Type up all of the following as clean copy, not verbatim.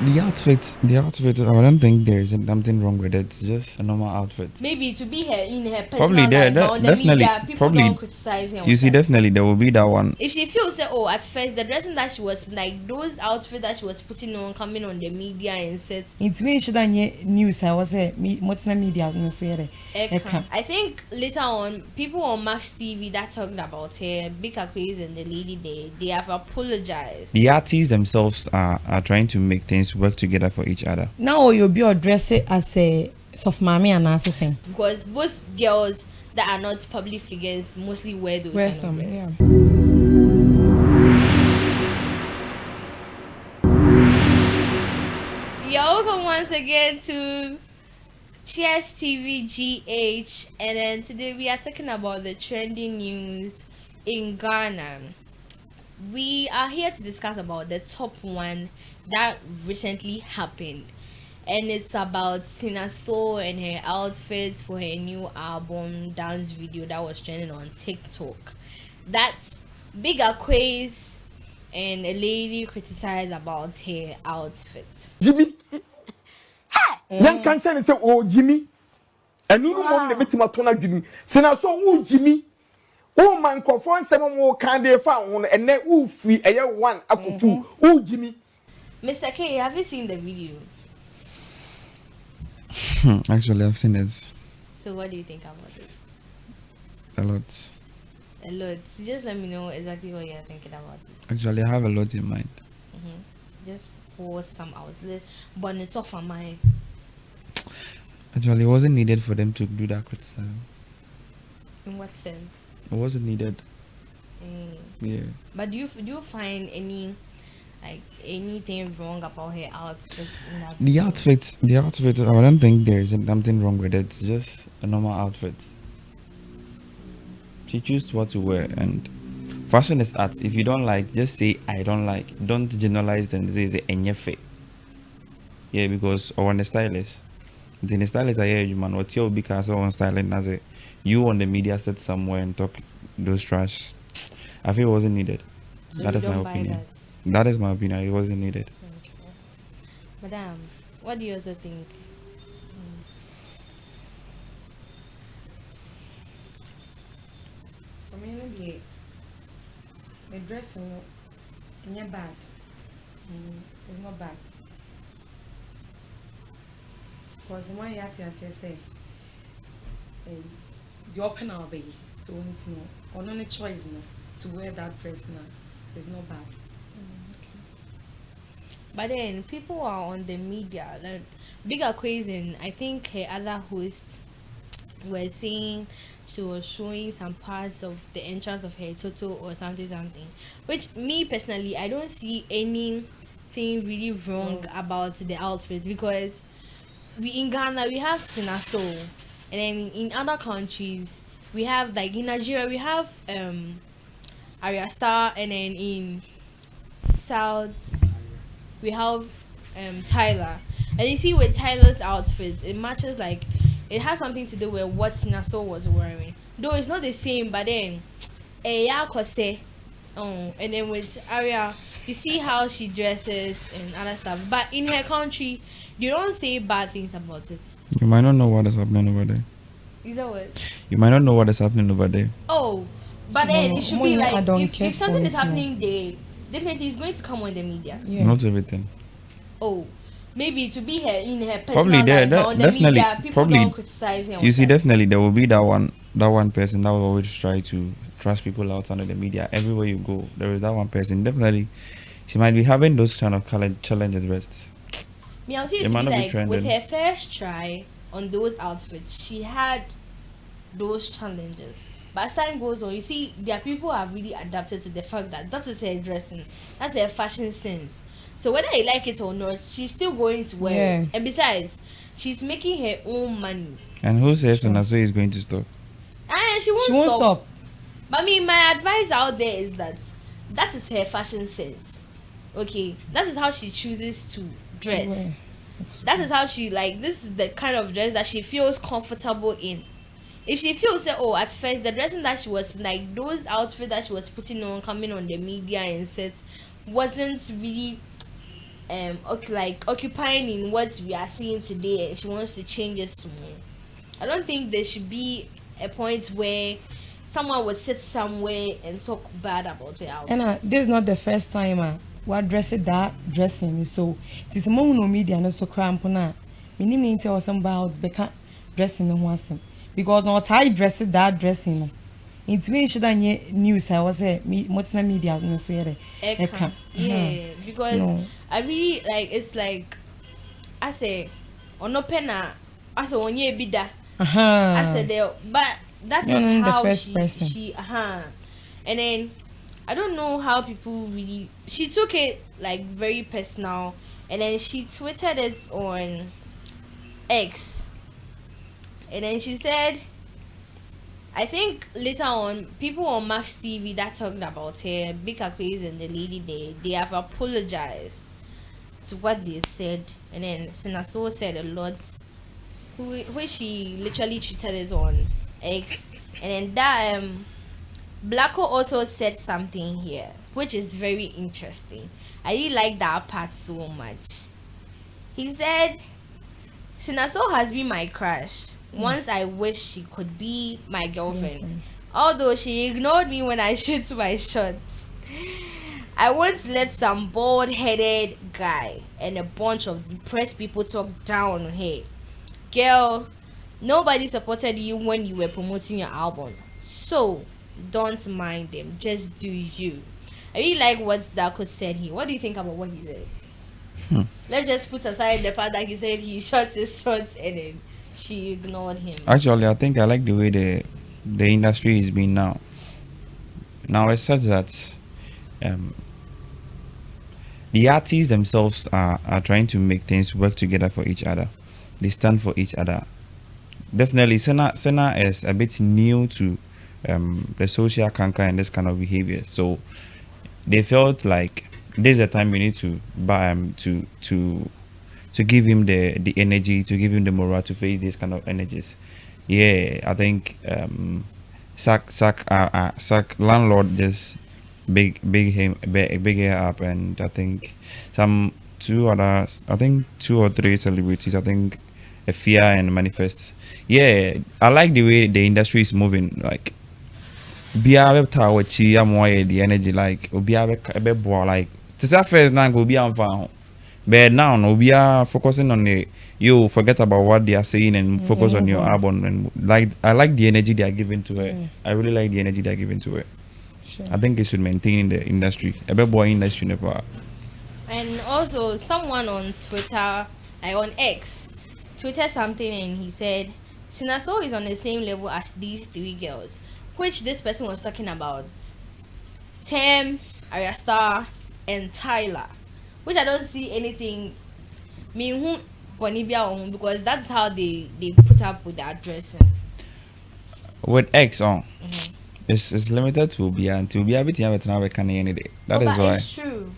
The outfit, I don't think there is something wrong with it. It's just a normal outfit. Maybe to be her in her Probably personal there, life, but on the definitely, media, people don't probably. criticize her. You see, definitely there will be that one. If she feels that, oh, at first the dressing that she was like those outfits that she was putting on, coming on the media and set. It's me should news. I was what's the media no so I think later on, people on Max TV that talked about her, Bika Craze and the lady, they have apologized. The artists themselves are trying to make things work together for each other. Now you'll be addressed as a soft mommy and assassin. Because both girls that are not public figures mostly wear those kind of dresses. Yeah. You're welcome once again to Cheers TV GH, and then today we are talking about the trending news in Ghana. We are here to discuss about the top one that recently happened, and it's about Cina and her outfits for her new album dance video that was trending on TikTok. That's Bigger Quiz and a lady criticized about her outfit. Jimmy, young can't say, oh, Jimmy, and you know, the bit of tona Jimmy. Sena so, oh, Jimmy, oh, man, conform some more kind of found, and then, oh, free a one, up to two, oh, Jimmy. Mr. K, have you seen the video? Actually, I've seen it So, what do you think about it? a lot. A lot. Just let me know exactly what you're thinking about it. Actually, I have a lot in mind. Just pour some out. But it's off of my. Actually, it wasn't needed for them to do that criticism. In what sense? It wasn't needed. Yeah. But do you find anything wrong about her outfit in that The outfit, I don't think there is something wrong with it. It's just a normal outfit. She chooses what to wear, and fashion is art. If you don't like, just say I don't like. Don't generalize and say it's a yeah, because or on the stylist. The stylist are here, you man. What's your because on styling as a you on the media set somewhere and talk those trash. I feel it wasn't needed. So That you is my don't buy opinion. that? That is my opinion. It wasn't needed. Okay. Madam, what do you also think? For me, the dress is not bad. It's not bad. Because the one you have to say, the open our baby, so it's no, or no choice no to wear that dress now. It's not bad. But then people are on the media, like Bigger Quiz, I think her other hosts were saying she was showing some parts of the entrance of her toto or something, which me personally I don't see anything really wrong about the outfit, because we in Ghana we have Sinaso, and then in other countries we have, like in Nigeria we have Arya Star, and then in South we have Tyler. And you see with Tyler's outfit, it matches, like it has something to do with what Sinaso was wearing. Though it's not the same, but then and then with Aria, you see how she dresses and other stuff. But in her country, you don't say bad things about it. You might not know what is happening over there. Is that what? You might not know what is happening over there. Oh, but then it should be like if something is it, happening there, definitely it's going to come on the media. Yeah. Not everything. Oh, maybe to be her in her personal Probably there, life, but on the definitely, media, people probably. don't criticize her. You see, definitely there will be that one person that will always try to trash people out under the media. Everywhere you go, there is that one person. Definitely, she might be having those kind of challenges. Rest. Me, I'll see it It to might be not be like trending. with her first try on those outfits, she had those challenges. But as time goes on, you see, there are people who have really adapted to the fact that that is her dressing, that's her fashion sense. So whether you like it or not, she's still going to wear it. And besides, she's making her own money. And who says Sonaso is going to stop? And she won't stop. But my advice out there is that is her fashion sense. Okay, that is how she chooses to dress. That is how she, like, this is the kind of dress that she feels comfortable in. If she feels that, oh, at first the dressing that she was, like those outfits that she was putting on, coming on the media and set, wasn't really like occupying in what we are seeing today, and she wants to change it some more. I don't think there should be a point where someone would sit somewhere and talk bad about the outfit. And this is not the first time what dress it that dressing. So it is among no media no so cramp na. Meaning tell some about the dressing no one because no tie dress it that dressing. It's me should news I was what's the media no so Yeah, because no. I really like it's like I say on no pena I say on ye bida. I said there, but that is how she and then I don't know how people really she took it like very personal, and then she tweeted it on X, and then she said, I think later on people on Max TV that talked about her Big Craze and the lady they have apologized to what they said, and then Cina said a lot where she literally tweeted it on X, and then that Blacko also said something here which is very interesting. I really like that part so much. He said, Cina has been my crush. Once I wish she could be my girlfriend. Although she ignored me when I shoot my shots. I won't let some bald-headed guy and a bunch of depressed people talk down on her. Girl, nobody supported you when you were promoting your album. So, don't mind them. Just do you. I really like what Darko said here. What do you think about what he said? Let's just put aside the part that he said he shot his shots and then she ignored him. Actually, I think I like the way the industry is being now. Now it's such that the artists themselves are trying to make things work together for each other. They stand for each other. Definitely, Cina is a bit new to the social canker and this kind of behavior. So they felt like there's a time we need to give him the energy, to give him the morale to face these kind of energies. Yeah, I think Sack landlord just big her up, and I think two or three celebrities, I think Fear and Manifest. Yeah, I like the way the industry is moving. Like Biabe Tawachi, I'm the energy like Biabe like to first now go be on found. But now we are focusing on you forget about what they are saying and focus on your album, and like I like the energy they are giving to her. I really like the energy they are giving to her. Sure. I think it should maintain in the industry. A bit boy industry never. And also someone on Twitter, like on X, tweeted something and he said Cina is on the same level as these three girls, which this person was talking about Thames, Arya Star, and Tyler, which I don't see anything because that's how they put up with their dressing. With X on, it's limited to Ubia and to Ubia bit any day. That is why. It's true.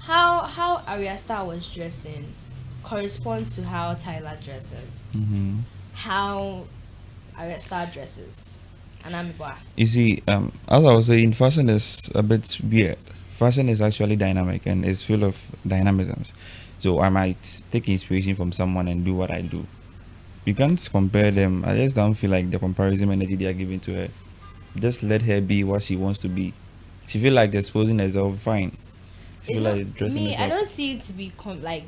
How Arya Star was dressing corresponds to how Tyler dresses. How Arya Star dresses. You see, as I was saying, fashion is a bit weird. Fashion is actually dynamic and is full of dynamisms. So I might take inspiration from someone and do what I do. You can't compare them. I just don't feel like the comparison energy they are giving to her. Just let her be what she wants to be. She feel like exposing herself, fine. She feel like dressing herself. I don't see it to be like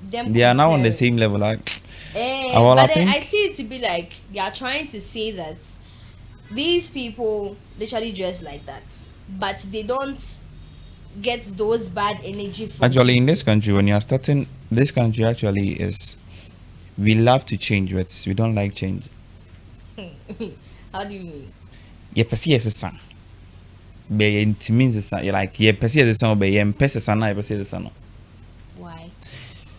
them. They are now on the same level, like. I see it to be like they are trying to say that these people literally dress like that, but they don't get those bad energy from actually in this country. When you are starting, this country actually is, we love to change, but we don't like change. How do you mean? Yeah, perceive as a son. Be intimidated as son. You like yeah, perceive as a son, be impressed as son. I perceive as a son. Why?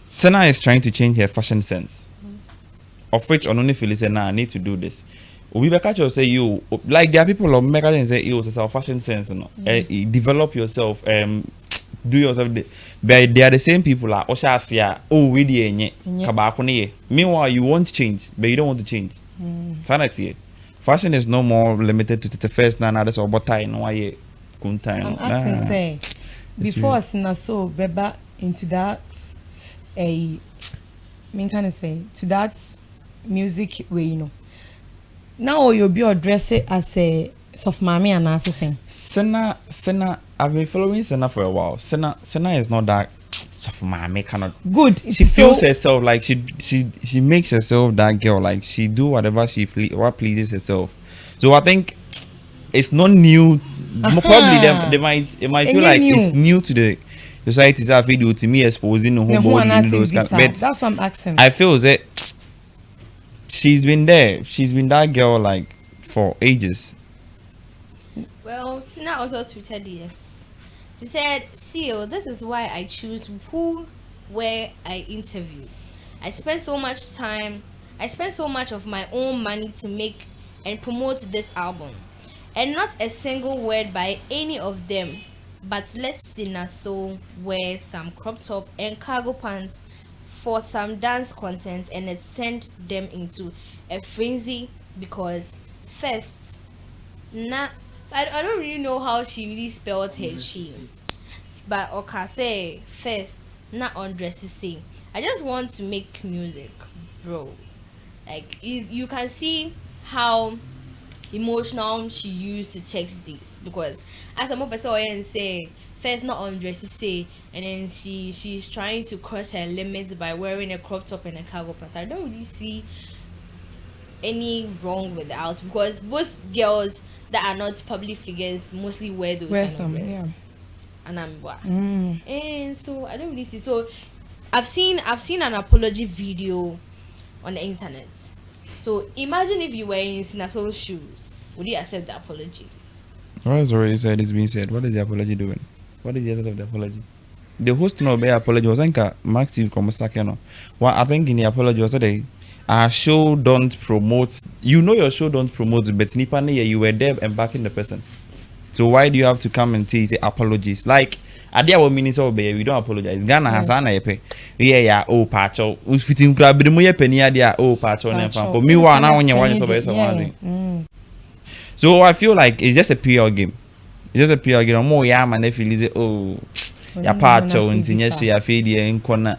Cina is trying to change her fashion sense, of which on only feel say nah, I need to do this. We catch you say you like there are people who make and say you it's our fashion sense, you know. Develop yourself, do yourself. But they are the same people like Osha oh we the kabakuni. Meanwhile you want to change, but you don't want to change. Sanity. Fashion is no more limited to the first na others or botai no why kunta. I'm asking say before Cina beba into that a mean kind of say to that music way, you know. Now you'll be addressed as a soft mommy and assassin. Cina, I've been following Cina for a while. Cina is not that soft mommy cannot. Good. She feels herself like she makes herself that girl, like she do whatever what pleases herself. So I think it's not new. Probably they might feel like new. It's new to the society's video to me exposing the those kind. But that's what I'm asking. I feel that she's been there. She's been that girl like for ages. Well, Cina also tweeted this. She said, "CEO, this is why I choose where I interview. I spend so much of my own money to make and promote this album. And not a single word by any of them. But let Cina So wear some crop top and cargo pants for some dance content and it sent them into a frenzy because first, I don't really know how she really spelled her she. But say first, not undressing. I just want to make music, bro. Like you can see how emotional she used to text this because as a person and say first not undressing say and then she's trying to cross her limits by wearing a crop top and a cargo pants. I don't really see any wrong with the outfit because most girls that are not public figures mostly wear those kind of dresses. Yeah. And I'm and so I don't really see. So I've seen an apology video on the internet. So imagine if you were in Sinaso's shoes, would you accept the apology? What has already said is being said. What is the apology doing? What is the essence of the apology? The host no be apology was like Max Steve Komusakeno. Well, I think in the apology was that our show don't promote. You know your show don't promote, but Nipane you were there and backing the person. So why do you have to come and say apologies? Like Adia wo meaning so be we don't apologize. Ghana has an epe. Yeah, oh pacho. We fitting crab the moye penny adia oh pacho na fan. But me wa na onye one so be someone. So I feel like it's just a PR game. It's just a PR game. More yeah man if you oh ya pacho ntinye she ya fedi en corner.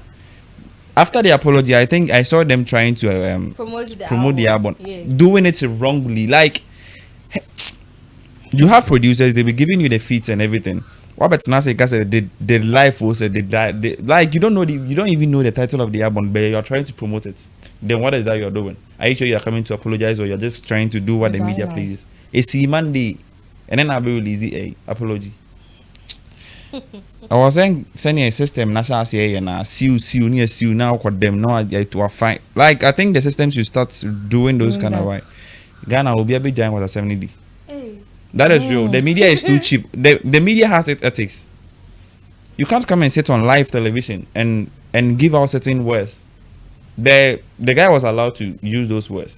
After the apology, I think I saw them trying to promote the album. Yeah. Doing it wrongly. Like you have producers, they be giving you the feats and everything. What about Nasa said the life was like you don't even know the title of the album, but you're trying to promote it. Then what is that you're doing? Are you sure you're coming to apologize or you're just trying to do what the media pleases? It's Monday, and then I'll be release a apology. I was saying sending a system national say and see now for them now to a fine. Like I think the system should start doing those kind of right. Ghana will be a big giant with a 70D. That is real. The media is too cheap. The media has its ethics. You can't come and sit on live television and give out certain words. The guy was allowed to use those words.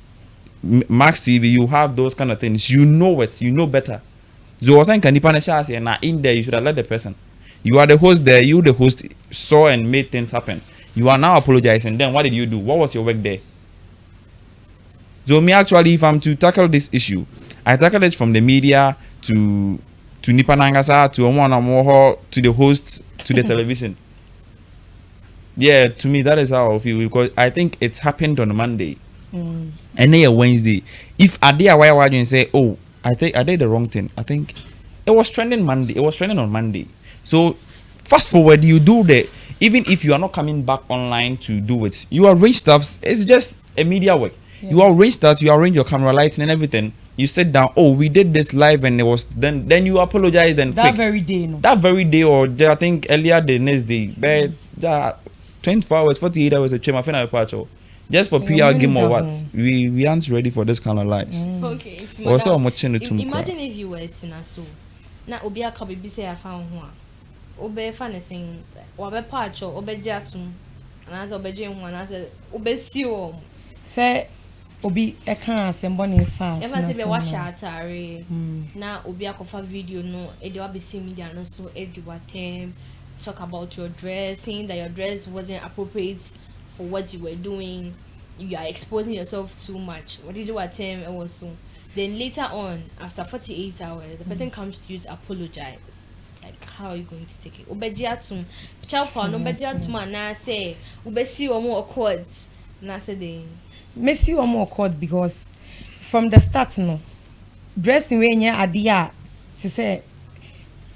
Max TV, you have those kind of things. You know it. You know better. So was saying and in there you should have let the person. You are the host there. You the host saw and made things happen. You are now apologizing. Then what did you do? What was your work there? So me actually, if I'm to tackle this issue, I tackle it from the media to Nipanangasa to Omonamoho to the hosts to the television. Yeah, to me that is how I feel because I think it's happened on Monday and then a Wednesday. If Adia why you say, oh, I did the wrong thing. I think it was trending Monday. It was trending on Monday. So fast forward, you do the even if you are not coming back online to do it, you arrange stuff. It's just a media work. Yeah. You arrange that. You arrange your camera lighting and everything. You sit down. Oh, we did this live, and it was then you apologize. Then that quick. Very day, no. That very day, or I think earlier the next day, but 24 hours, 48 hours, a chairman final just for PR game or what? We aren't ready for this kind of lives. Okay. Also, imagine if you were Cina So. Na obi aka bibi say afa ho a. Obe fa ne sing. Obe pacho, obe jatum. Ana say obe dwen ho ana say obe si o. Say obi e kan asembo ne fast. Ever say be wa shatare. Na obi akofa video no e de wa be see media no so e de watem talk about your dress, saying that your dress wasn't appropriate for what you were doing. You are exposing yourself too much. What did you attempt and was so? Then later on, after 48 hours, the person comes to you to apologize. Like, how are you going to take it? chapa no better to man na say we see one more court na say dey me see one more court because from the start no dressing wey nya ade a to say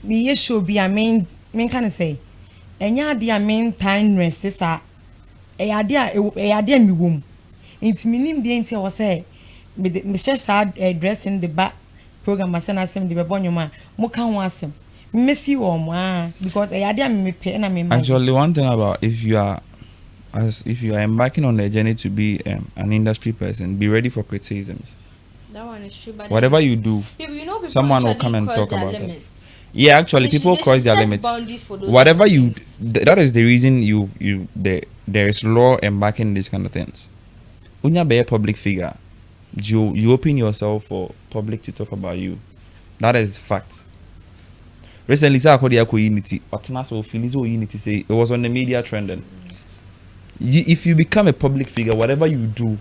me ye show be a main kind of say enya ade a main time rest sa e ade a mi wom nti minim de nti wo say me share sad dressing the back program asena asem de be bonyoma mo kan ho asem me see one because e ade a me pay na me actually one thing about if you are embarking on a journey to be an industry person, be ready for criticisms. that one is true, but Whatever you do, people someone will come and talk about it. Yeah, actually, They people should cross their set limits. boundaries for those Whatever kind of you, things. that is the reason there is law embarking these kind of things. When you be a public figure, you open yourself for public to talk about you. That is the fact. Recently, unity. Unity say it was on the media trending. If you become a public figure, whatever you do,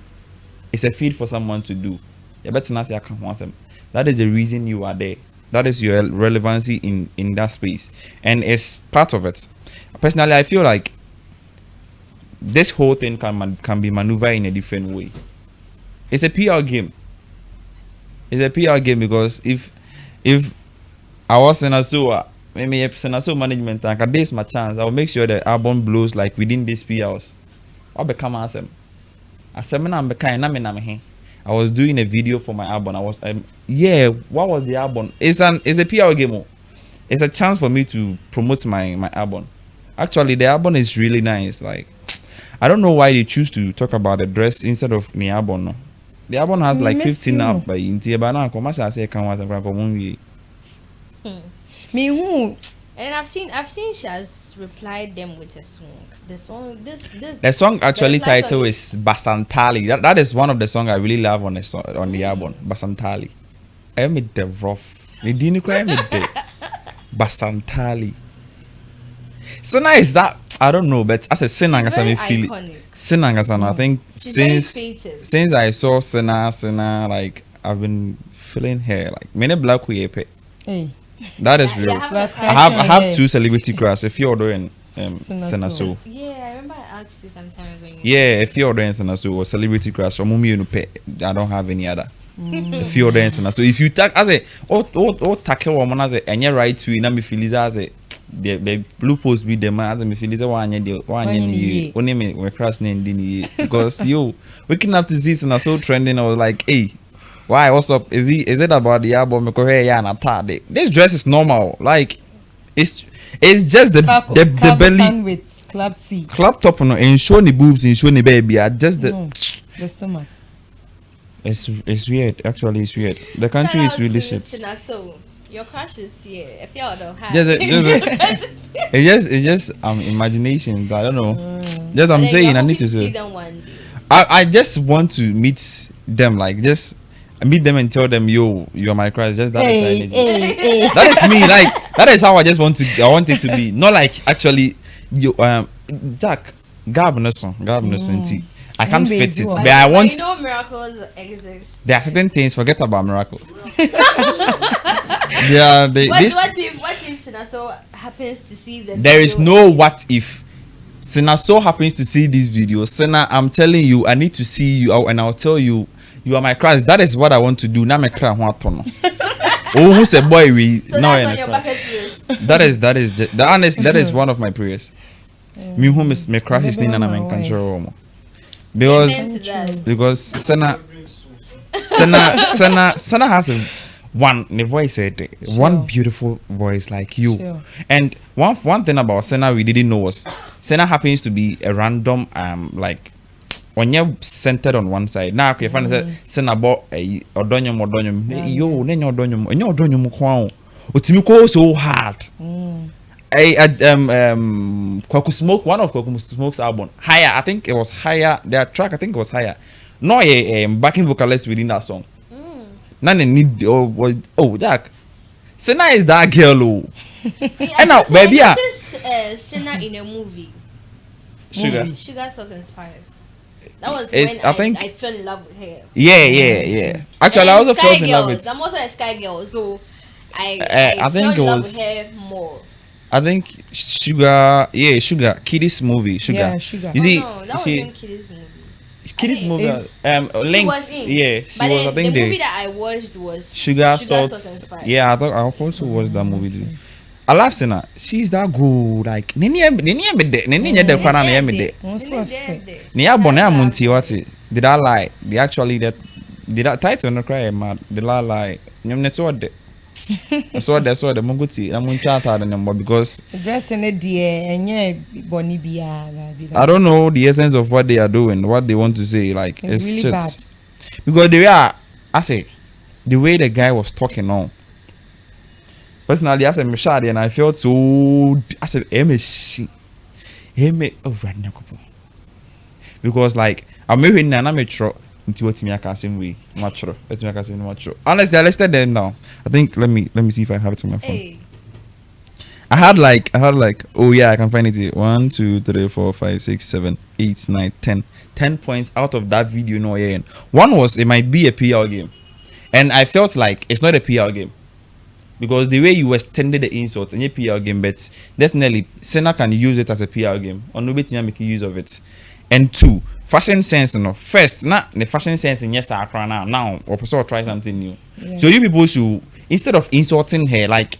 it's a feed for someone to do. That is the reason you are there. That is your relevancy in that space, and it's part of it. Personally, I feel like this whole thing can be maneuvered in a different way. It's a PR game. It's a PR game because if I was in a sewer, maybe in a sewer management tank, this is my chance. I will make sure the album blows like within these PRs. I'll become awesome. I was doing a video for my album. I was what was the album? It's a PR game. It's a chance for me to promote my album. Actually, the album is really nice. Like, I don't know why they choose to talk about the dress instead of the album. No. The album has like 15 up by Intia commercial. I say me who. And I've seen she has replied them with a song. The song actually title is Basantali. That is one of the songs I really love on the album. Basantali. I am the rough. Me didn't cry me the Basantali. So nice that I don't know, but as a Cina as I feel it. Cina as I think since I saw Cina like I've been feeling her like many black we Hey. That is real. I have two celebrity crush. If you're doing Senaso. Yeah, I remember I asked you sometime ago. Yeah, if you're doing Senaso or celebrity crush from Mumi I don't have any other. If you're doing Senaso, if you tag as a tackle woman as a and you're right to me feel as a the blue post be the man as me feel as one year only me we crush name because you waking up to see Senaso trending. I was like, hey. Why? What's up? Is it about the album? This dress is normal. Like it's just the belly with club T. Club top no and show the boobs and show the baby. Just the stomach. It's weird. Actually, it's weird. The country is really shit. So your crush is here. If y'all don't have it's just imaginations. I don't know. Just I'm saying I need to see them one day. I just want to meet them like just. I meet them and tell them, yo, you're my crush. Just that is that is me. Like that is how I just want it to be. Not like actually, you Jack, Gabnerson. I can't fit it, but I want. You know, miracles exist. There are certain things. Forget about miracles. What if Sinaso happens to see the? There is no what if. Sinaso happens to see this video. Sina, I'm telling you, I need to see you, and I'll tell you. You are my crush. That is what I want to do. Now my crush want to know. Oh, who's a boy? So that's on your bucket list. That is one of my prayers. Me who is my crush is Nina and I'm control. Because Sana has the voice said one beautiful voice like you. Sure. And one thing about Sana we didn't know was Sana happens to be a random like. When you're centered on one side, now if you find send about a odonyum, yo, then your odonyum, and your odonyum kwao. Utimiko so hard. Kwaku Smoke, one of Kwaku Smoke's album, Higher. I think it was Higher. Their track, I think it was Higher. No, a backing vocalist within that song. None need Jack. Sena is that girl. And now, baby, Sena in a movie. Sugar Sauce Inspires. That was when I fell in love with her. Yeah. Actually, I also fell in love with. I'm also a Sky Girl, so I fell in love with her more. I think Sugar. Yeah, Sugar. Kiddies movie. Sugar. Yeah, Sugar. You see, no, that you see, wasn't Kiddies movie. Kiddies I movie. think She Links. was in. Yeah, she But was. then I think the the movie that I watched was Sugar Salt Salt. and Spice. Yeah, I also watched that movie too. I love Cina. She's that good. Like nini me de the kwana na me de. What's Then what they- fit? they- Ni abone That's amunti lovely. what? Did I lie? They actually that did that title no cry mad. Did I lie? Nyam net what de. So the munguti. I'm untata the number because Dressing it dear and yeah, Bonnie Bia. I don't know the essence of what they are doing, what they want to say. Like It's really shit. bad. Because the way I say the way the guy was talking on. Personally, I said Mishadi and I felt so I said MSC. Oh right now. Because like I'm moving na metro into what me can same way. Matro. Let me can say matro. Honestly, I listed them down. I think let me see if I have it on my phone. Hey, I had like oh yeah, I can find it here. 1 2 3 4 5 6 7 8 9 10 10 points out of that video. No, yeah. One was it might be a PR game, and I felt like it's not a PR game because the way you extended the insult in a PR game, but definitely Senna can use it as a PR game. Or nobody making use of it. And two, fashion sense. No, first, not the fashion sense in yes, I cry now or also try something new. Yeah. So you people should instead of insulting her like.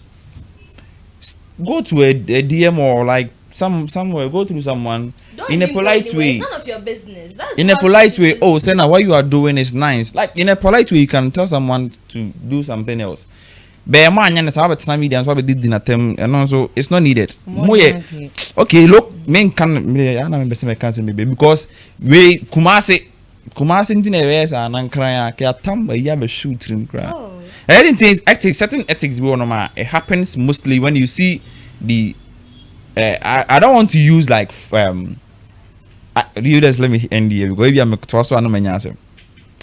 Go to a DM or like somewhere. Go through someone don't in a even go polite anywhere. way. It's none of your business. That's In a how polite she way. is. Oh, Senna, what you are doing is nice. Like in a polite way, you can tell someone to do something else. But man, you know, time media and so we did in a term, and also it's not needed. Okay, look, men can I don't know cancer maybe because we Kumasi in the areas and Ankara, Katam, you have a shoot in cry. Oh. I didn't think ethics, certain ethics we on it happens mostly when you see the I don't want to use like you just let me end here because if I'm to no manyase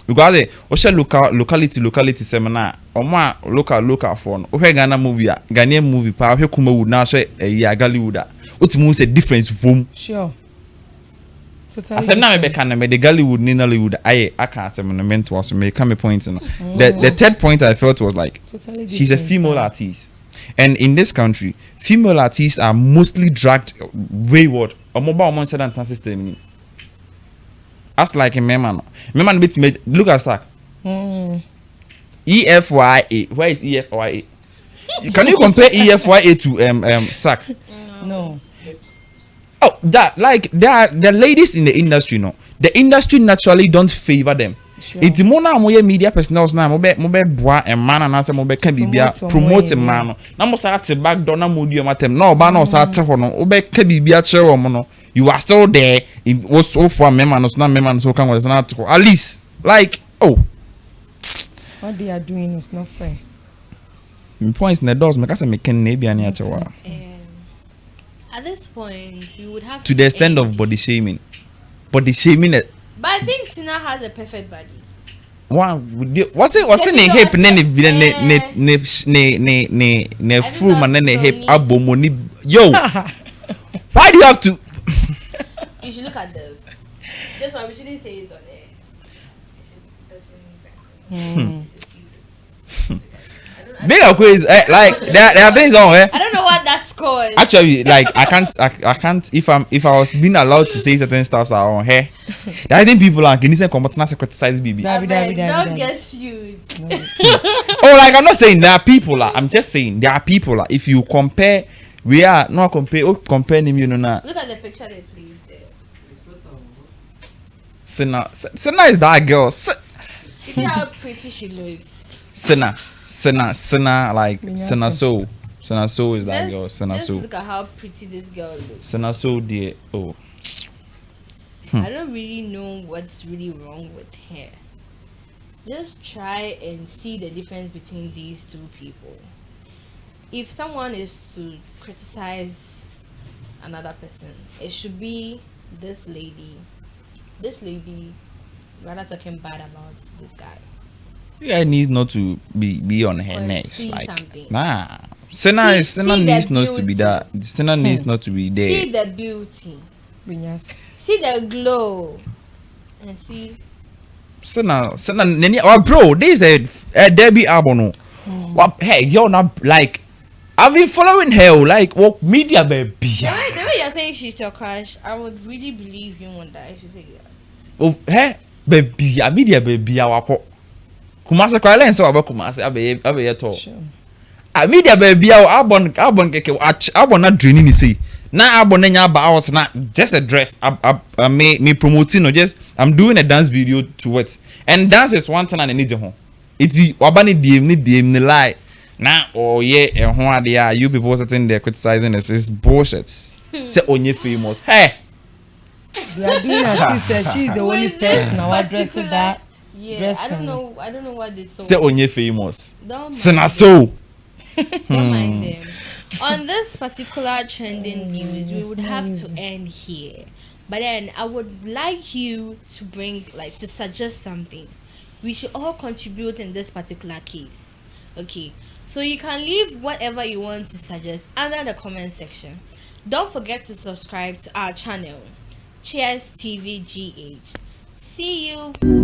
because we shall locality seminar or more local phone we Ghana movie Ghanaian movie pa we kuma would now say a Gallywood what say difference boom Sure. Totally. I said now me can me the Gallywood ni Nollywood I can't say me meant to me come point you know. The third point I felt was like Totally she's a different. female artist. And in this country, female artists are mostly dragged wayward. A mobile monster than system. As like a man. Man bit made look at Sack. EFYA. Where is EFYA? Can you compare EFYA to Sack? No. Oh, that like the ladies in the industry, no. The industry naturally don't favor them. Sure. It's more now more media personnel now mo be boa and man and answer mo be can be promote man na mo sa at back door na mo di matem na oba na o sa te ho no obe ka bibia chere wo no you are still there it was so for member no na member so can was na at least like oh What they are doing is not fair. me points na doors me ka say me can na bia na achewa At this point, you would have to the extent of body shaming it. But I think Cina has a perfect body. What's it ne hip ne full man ne hip abomoni yo why do you have to You should look at this. That's why we shouldn't say it on air. bigger quiz like there are things on here I don't know what that's called. actually like I can't if I was being allowed to say certain stuff are on here I think people are getting some competent to criticize BB. Don't get sued. Oh, like I'm not saying there are people I'm just saying there are people if you compare we are not compare him you know now Look at the picture they placed there. Senna is that girl See how pretty she looks. Senna like Senna so is that girl Senna Just so look at how pretty this girl looks. Senna so dear oh I don't really know what's really wrong with her. Just try and see the difference between these two people. If someone is to criticize another person, it should be this lady. This lady rather talking bad about this guy. you guys need not to be on her Or neck see like something. nah Senna See needs the not to be beauty. that Senna needs not to be there See the beauty. Yes. See the glow. And see. Senna nani oh bro this is the debut album no what hey you're not like I've been following her, like, what media, baby? The way you're saying she's your crush, I would really believe you on that if you say that. Oh, hey, baby, a media, baby, our Kumasa Kralen, so about Kumasa, Abbey at all. A media, baby, our Abon Keke, Abon not dreaming, see. Now Abonenya about not just a dress, me promoting or just, I'm doing a dance video to it. And dance is one thing I need to home. It's Wabani DM, the lie. Now, oh yeah, and who they are, you people sitting there criticizing this is bullshit. Say only famous. Hey, They are doing as you said. She's the only With this person now addressing particular- that. Yeah, dressing. I don't know what they saw. say only famous. Don't Sina mind so. Don't mind them. On this particular trending news, we would have to end here. But then I would like you to to suggest something. We should all contribute in this particular case. Okay. So you can leave whatever you want to suggest under the comment section. Don't forget to subscribe to our channel. Cheers TVGH. See you.